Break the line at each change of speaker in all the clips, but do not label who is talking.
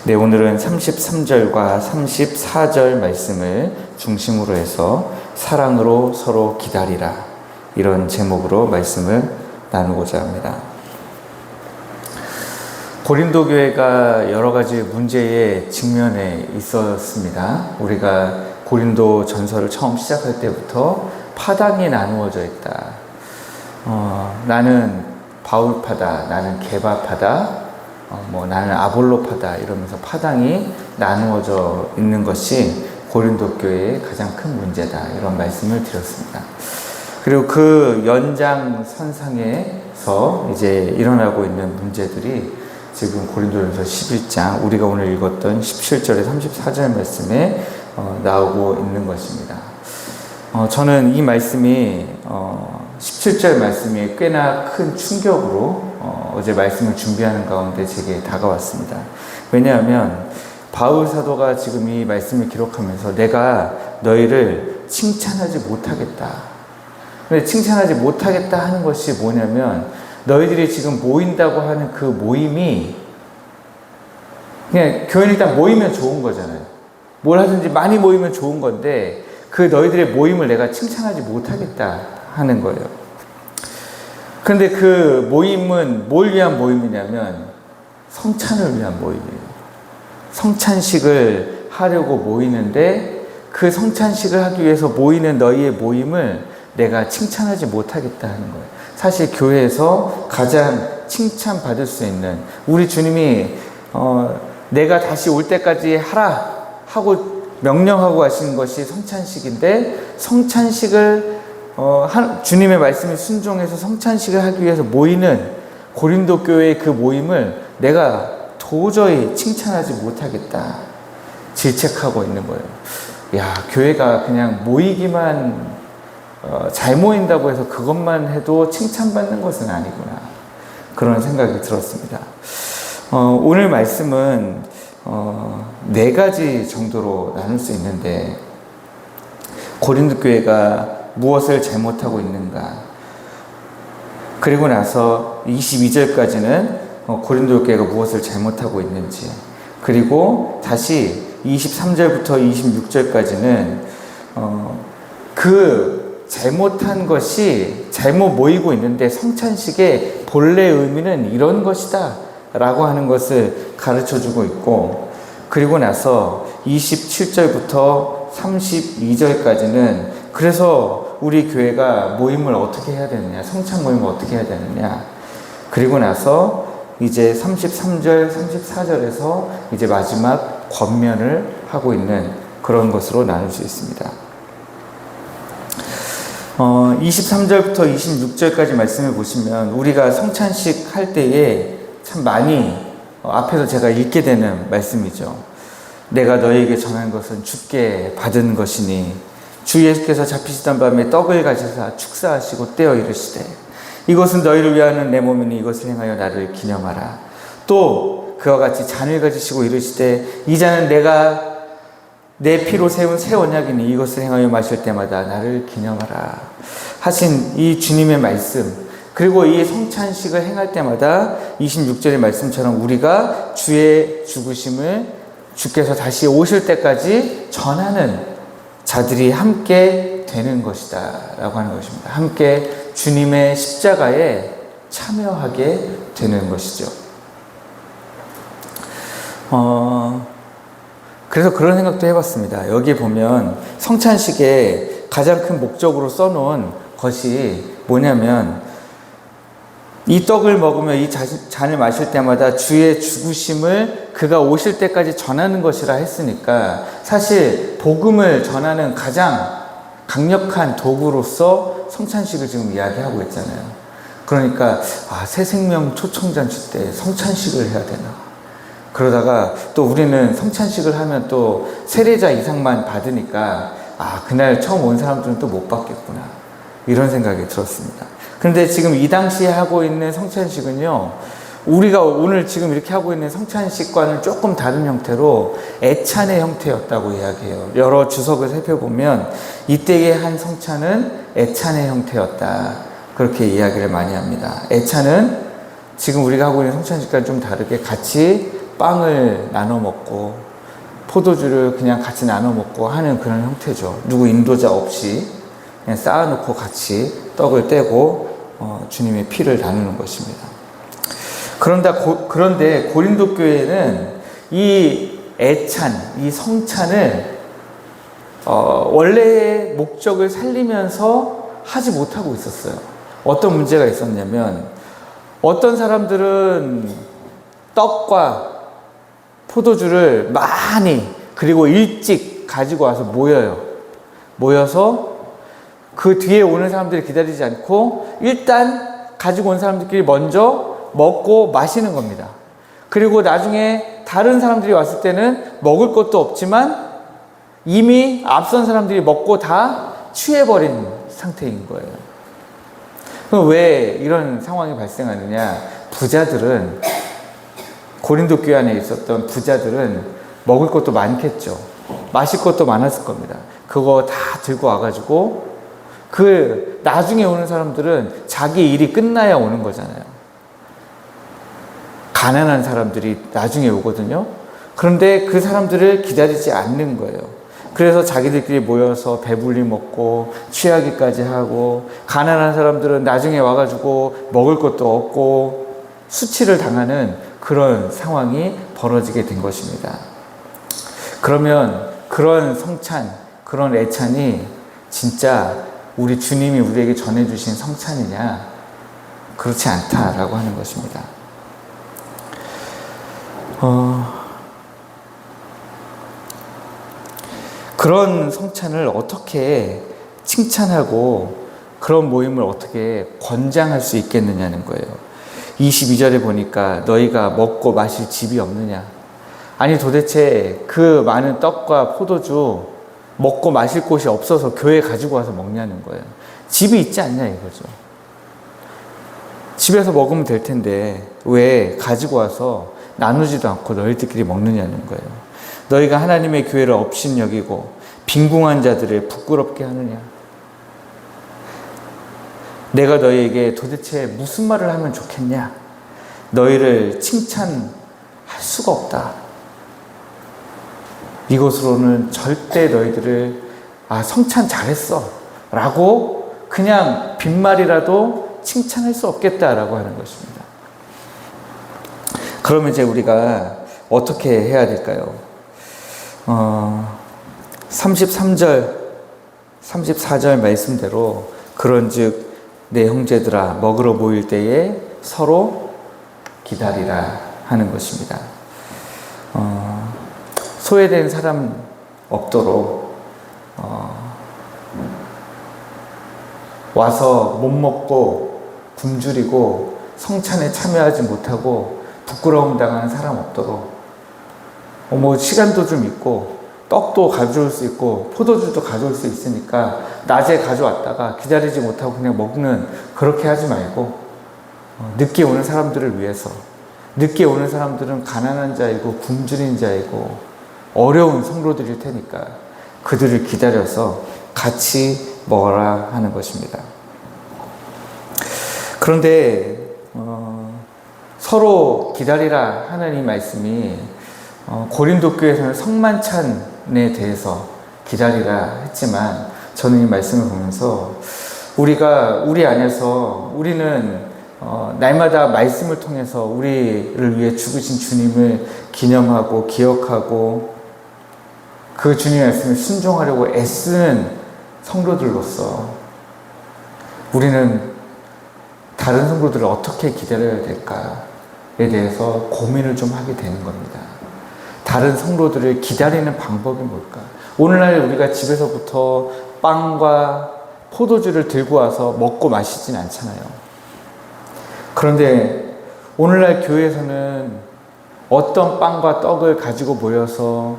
네, 오늘은 33절과 34절 말씀을 중심으로 해서 사랑으로 서로 기다리라, 이런 제목으로 말씀을 나누고자 합니다. 고린도 교회가 여러 가지 문제에 직면해 있었습니다. 우리가 고린도 전서를 처음 시작할 때부터 파당이 나누어져 있다. 나는 바울파다, 나는 게바파다, 나는 아볼로파다, 이러면서 파당이 나누어져 있는 것이 고린도 교회의 가장 큰 문제다, 이런 말씀을 드렸습니다. 그리고 그 연장선상에서 이제 일어나고 있는 문제들이 지금 고린도전서 11장, 우리가 오늘 읽었던 17절에 34절 말씀에 나오고 있는 것입니다. 저는 이 말씀이 17절 말씀이 꽤나 큰 충격으로 어제 말씀을 준비하는 가운데 제게 다가왔습니다. 왜냐하면 바울 사도가 지금 이 말씀을 기록하면서 내가 너희를 칭찬하지 못하겠다. 근데 칭찬하지 못하겠다 하는 것이 뭐냐면, 너희들이 지금 모인다고 하는 그 모임이, 그냥 교회는 일단 모이면 좋은 거잖아요. 뭘 하든지 많이 모이면 좋은 건데, 그 너희들의 모임을 내가 칭찬하지 못하겠다 하는 거예요. 그런데 그 모임은 뭘 위한 모임이냐면 성찬을 위한 모임이에요. 성찬식을 하려고 모이는데, 그 성찬식을 하기 위해서 모이는 너희의 모임을 내가 칭찬하지 못하겠다 하는 거예요. 사실 교회에서 가장 칭찬받을 수 있는, 우리 주님이 내가 다시 올 때까지 하라 하고 명령하고 하신 것이 성찬식인데, 성찬식을 주님의 말씀에 순종해서 성찬식을 하기 위해서 모이는 고린도 교회의 그 모임을 내가 도저히 칭찬하지 못하겠다, 질책하고 있는 거예요. 야, 교회가 그냥 모이기만 잘 모인다고 해서 그것만 해도 칭찬받는 것은 아니구나, 그런 생각이 들었습니다. 오늘 말씀은 4가지 정도로 나눌 수 있는데, 고린도 교회가 무엇을 잘못하고 있는가, 그리고 나서 22절까지는 고린도 교회가 무엇을 잘못하고 있는지, 그리고 다시 23절부터 26절까지는 그 잘못한 것이 잘못 모이고 있는데 성찬식의 본래 의미는 이런 것이다 라고 하는 것을 가르쳐주고 있고, 그리고 나서 27절부터 32절까지는 그래서 우리 교회가 모임을 어떻게 해야 되느냐, 성찬 모임을 어떻게 해야 되느냐, 그리고 나서 이제 33절, 34절에서 이제 마지막 권면을 하고 있는 그런 것으로 나눌 수 있습니다. 23절부터 26절까지 말씀을 보시면 우리가 성찬식 할 때에 참 많이 앞에서 제가 읽게 되는 말씀이죠. 내가 너희에게 전한 것은 주께 받은 것이니 주 예수께서 잡히시던 밤에 떡을 가지사 축사하시고 떼어 이르시되 이것은 너희를 위하는 내 몸이니 이것을 행하여 나를 기념하라. 또 그와 같이 잔을 가지시고 이르시되 이 잔은 내가 내 피로 세운 새 언약이니 이것을 행하여 마실 때마다 나를 기념하라 하신 이 주님의 말씀, 그리고 이 성찬식을 행할 때마다 26절의 말씀처럼 우리가 주의 죽으심을 주께서 다시 오실 때까지 전하는 자들이 함께 되는 것이다 라고 하는 것입니다. 함께 주님의 십자가에 참여하게 되는 것이죠. 그래서 그런 생각도 해봤습니다. 여기 보면 성찬식의 가장 큰 목적으로 써놓은 것이 뭐냐면, 이 떡을 먹으며 이 잔을 마실 때마다 주의 죽으심을 그가 오실 때까지 전하는 것이라 했으니까, 사실 복음을 전하는 가장 강력한 도구로서 성찬식을 지금 이야기하고 있잖아요. 그러니까 새 생명 초청잔치 때 성찬식을 해야 되나, 그러다가 또 우리는 성찬식을 하면 또 세례자 이상만 받으니까 그날 처음 온 사람들은 또 못 받겠구나, 이런 생각이 들었습니다. 그런데 지금 이 당시에 하고 있는 성찬식은요, 우리가 오늘 지금 이렇게 하고 있는 성찬식과는 조금 다른 형태로 애찬의 형태였다고 이야기해요. 여러 주석을 살펴보면 이때의 한 성찬은 애찬의 형태였다, 그렇게 이야기를 많이 합니다. 애찬은 지금 우리가 하고 있는 성찬식과는 좀 다르게 같이 빵을 나눠 먹고 포도주를 그냥 같이 나눠 먹고 하는 그런 형태죠. 누구 인도자 없이 그냥 쌓아놓고 같이 떡을 떼고 주님의 피를 나누는 것입니다. 그런데 고린도 교회는 이 애찬, 이 성찬을 원래의 목적을 살리면서 하지 못하고 있었어요. 어떤 문제가 있었냐면 어떤 사람들은 떡과 포도주를 많이 그리고 일찍 가지고 와서 모여서 그 뒤에 오는 사람들이 기다리지 않고 일단 가지고 온 사람들끼리 먼저 먹고 마시는 겁니다. 그리고 나중에 다른 사람들이 왔을 때는 먹을 것도 없지만 이미 앞선 사람들이 먹고 다 취해버린 상태인 거예요. 그럼 왜 이런 상황이 발생하느냐? 고린도 교회 안에 있었던 부자들은 먹을 것도 많겠죠. 마실 것도 많았을 겁니다. 그거 다 들고 와가지고 나중에 오는 사람들은 자기 일이 끝나야 오는 거잖아요. 가난한 사람들이 나중에 오거든요. 그런데 그 사람들을 기다리지 않는 거예요. 그래서 자기들끼리 모여서 배불리 먹고 취하기까지 하고, 가난한 사람들은 나중에 와가지고 먹을 것도 없고 수치를 당하는 그런 상황이 벌어지게 된 것입니다. 그러면 그런 성찬, 그런 애찬이 진짜 우리 주님이 우리에게 전해주신 성찬이냐? 그렇지 않다라고 하는 것입니다. 그런 성찬을 어떻게 칭찬하고 그런 모임을 어떻게 권장할 수 있겠느냐는 거예요. 22절에 보니까 너희가 먹고 마실 집이 없느냐? 아니 도대체 그 많은 떡과 포도주 먹고 마실 곳이 없어서 교회에 가지고 와서 먹냐는 거예요. 집이 있지 않냐 이거죠. 집에서 먹으면 될 텐데 왜 가지고 와서 나누지도 않고 너희들끼리 먹느냐는 거예요. 너희가 하나님의 교회를 업신여기고 빈궁한 자들을 부끄럽게 하느냐? 내가 너희에게 도대체 무슨 말을 하면 좋겠냐? 너희를 칭찬할 수가 없다. 이것으로는 절대 너희들을 성찬 잘했어 라고 그냥 빈말이라도 칭찬할 수 없겠다라고 하는 것입니다. 그러면 이제 우리가 어떻게 해야 될까요? 33절, 34절 말씀대로 그런즉 내 형제들아 먹으러 모일 때에 서로 기다리라 하는 것입니다. 소외된 사람 없도록 와서 못 먹고 굶주리고 성찬에 참여하지 못하고 부끄러움 당하는 사람 없도록 시간도 좀 있고 떡도 가져올 수 있고 포도주도 가져올 수 있으니까 낮에 가져왔다가 기다리지 못하고 그냥 먹는, 그렇게 하지 말고 늦게 오는 사람들을 위해서, 늦게 오는 사람들은 가난한 자이고 굶주린 자이고 어려운 성도들일 테니까 그들을 기다려서 같이 먹어라 하는 것입니다. 그런데 서로 기다리라 하는 이 말씀이 고린도 교회에서는 성만찬에 대해서 기다리라 했지만, 저는 이 말씀을 보면서 우리 안에서 우리는 날마다 말씀을 통해서 우리를 위해 죽으신 주님을 기념하고 기억하고 그 주님의 말씀을 순종하려고 애쓰는 성도들로서 우리는 다른 성도들을 어떻게 기다려야 될까에 대해서 고민을 좀 하게 되는 겁니다. 다른 성도들을 기다리는 방법이 뭘까? 오늘날 우리가 집에서부터 빵과 포도주를 들고 와서 먹고 마시진 않잖아요. 그런데 오늘날 교회에서는 어떤 빵과 떡을 가지고 모여서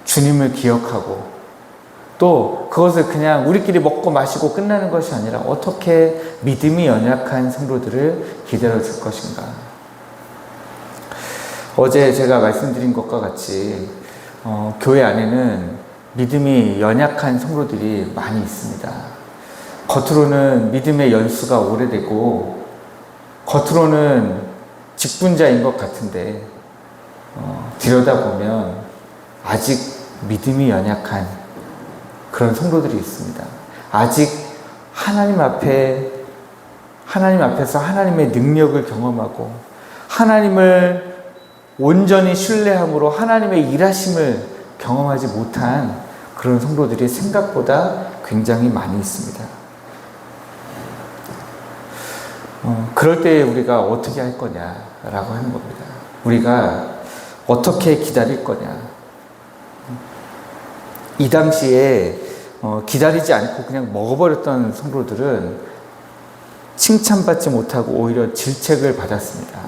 주님을 기억하고 또 그것을 그냥 우리끼리 먹고 마시고 끝나는 것이 아니라 어떻게 믿음이 연약한 성도들을 기다려줄 것인가. 어제 제가 말씀드린 것과 같이 교회 안에는 믿음이 연약한 성도들이 많이 있습니다. 겉으로는 믿음의 연수가 오래되고 겉으로는 직분자인 것 같은데 들여다보면 아직 믿음이 연약한 그런 성도들이 있습니다. 아직 하나님 앞에서 하나님의 능력을 경험하고 하나님을 온전히 신뢰함으로 하나님의 일하심을 경험하지 못한 그런 성도들이 생각보다 굉장히 많이 있습니다. 그럴 때 우리가 어떻게 할 거냐라고 하는 겁니다. 우리가 어떻게 기다릴 거냐. 이 당시에 기다리지 않고 그냥 먹어버렸던 성도들은 칭찬받지 못하고 오히려 질책을 받았습니다.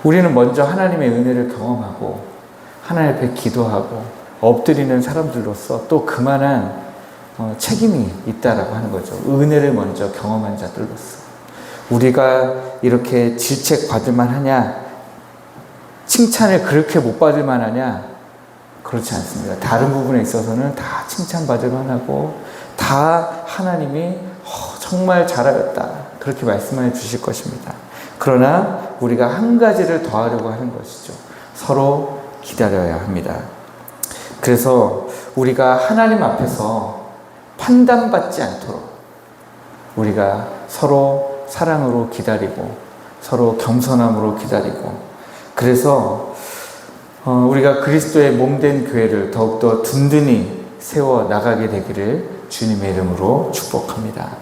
우리는 먼저 하나님의 은혜를 경험하고 하나님 앞에 기도하고 엎드리는 사람들로서 또 그만한 책임이 있다라고 하는 거죠. 은혜를 먼저 경험한 자들로서. 우리가 이렇게 질책받을 만하냐? 칭찬을 그렇게 못 받을 만하냐? 그렇지 않습니다. 다른 부분에 있어서는 다 칭찬받을 만하고 다 하나님이 정말 잘하였다 그렇게 말씀해 주실 것입니다. 그러나 우리가 한 가지를 더하려고 하는 것이죠. 서로 기다려야 합니다. 그래서 우리가 하나님 앞에서 판단받지 않도록 우리가 서로 사랑으로 기다리고 서로 겸손함으로 기다리고 그래서 우리가 그리스도의 몸된 교회를 더욱더 든든히 세워 나가게 되기를 주님의 이름으로 축복합니다.